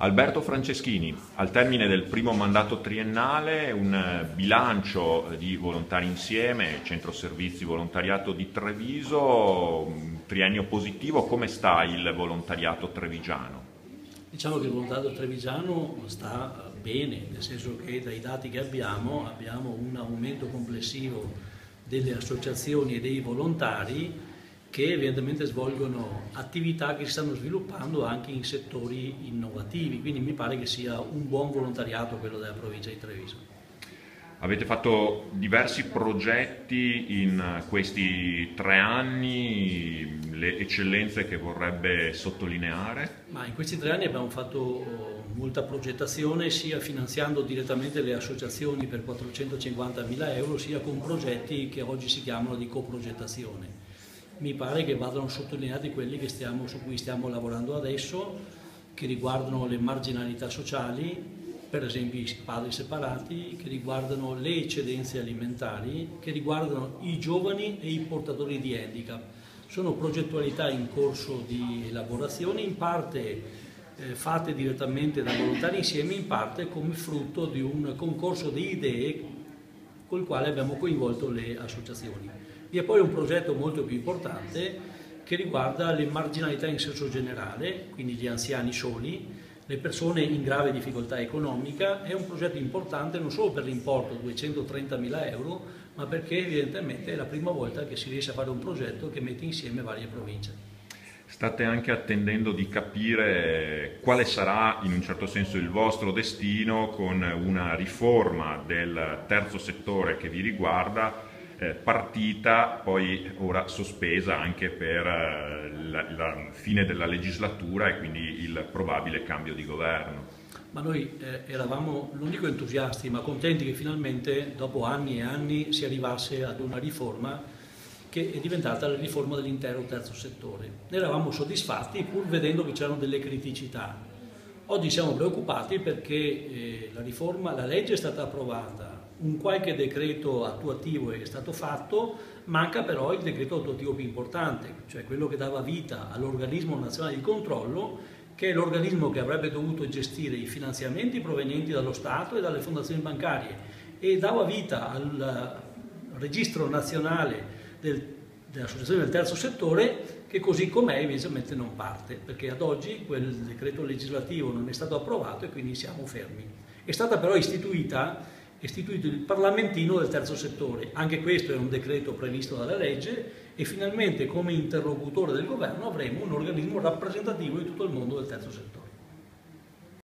Alberto Franceschini, al termine del primo mandato triennale, un bilancio di Volontari Insieme, Centro Servizi Volontariato di Treviso, un triennio positivo. Come sta il volontariato trevigiano? Diciamo che il volontariato trevigiano sta bene, nel senso che dai dati che abbiamo un aumento complessivo delle associazioni e dei volontari che evidentemente svolgono attività che si stanno sviluppando anche in settori innovativi, quindi mi pare che sia un buon volontariato quello della provincia di Treviso. Avete fatto diversi progetti in questi 3 anni, le eccellenze che vorrebbe sottolineare? Ma in questi 3 anni abbiamo fatto molta progettazione, sia finanziando direttamente le associazioni per 450.000 euro, sia con progetti che oggi si chiamano di coprogettazione. Mi pare che vadano sottolineati quelli su cui stiamo lavorando adesso, che riguardano le marginalità sociali, per esempio i padri separati, che riguardano le eccedenze alimentari, che riguardano i giovani e i portatori di handicap. Sono progettualità in corso di elaborazione, in parte fatte direttamente da Volontari Insieme, in parte come frutto di un concorso di idee col quale abbiamo coinvolto le associazioni. Vi è poi un progetto molto più importante che riguarda le marginalità in senso generale, quindi gli anziani soli, le persone in grave difficoltà economica. È un progetto importante non solo per l'importo 230.000 euro, ma perché evidentemente è la prima volta che si riesce a fare un progetto che mette insieme varie province. State anche attendendo di capire quale sarà in un certo senso il vostro destino con una riforma del terzo settore che vi riguarda, partita, poi ora sospesa anche per la fine della legislatura e quindi il probabile cambio di governo. Ma noi eravamo, non dico entusiasti, ma contenti che finalmente dopo anni e anni si arrivasse ad una riforma che è diventata la riforma dell'intero terzo settore. Ne eravamo soddisfatti pur vedendo che c'erano delle criticità. Oggi siamo preoccupati perché la legge è stata approvata, un qualche decreto attuativo è stato fatto, manca però il decreto attuativo più importante, cioè quello che dava vita all'organismo nazionale di controllo, che è l'organismo che avrebbe dovuto gestire i finanziamenti provenienti dallo Stato e dalle fondazioni bancarie, e dava vita al registro nazionale delle associazioni del terzo settore, che così com'è evidentemente non parte, perché ad oggi quel decreto legislativo non è stato approvato e quindi siamo fermi. È stata però istituito il parlamentino del terzo settore, anche questo è un decreto previsto dalla legge, e finalmente come interlocutore del governo avremo un organismo rappresentativo di tutto il mondo del terzo settore.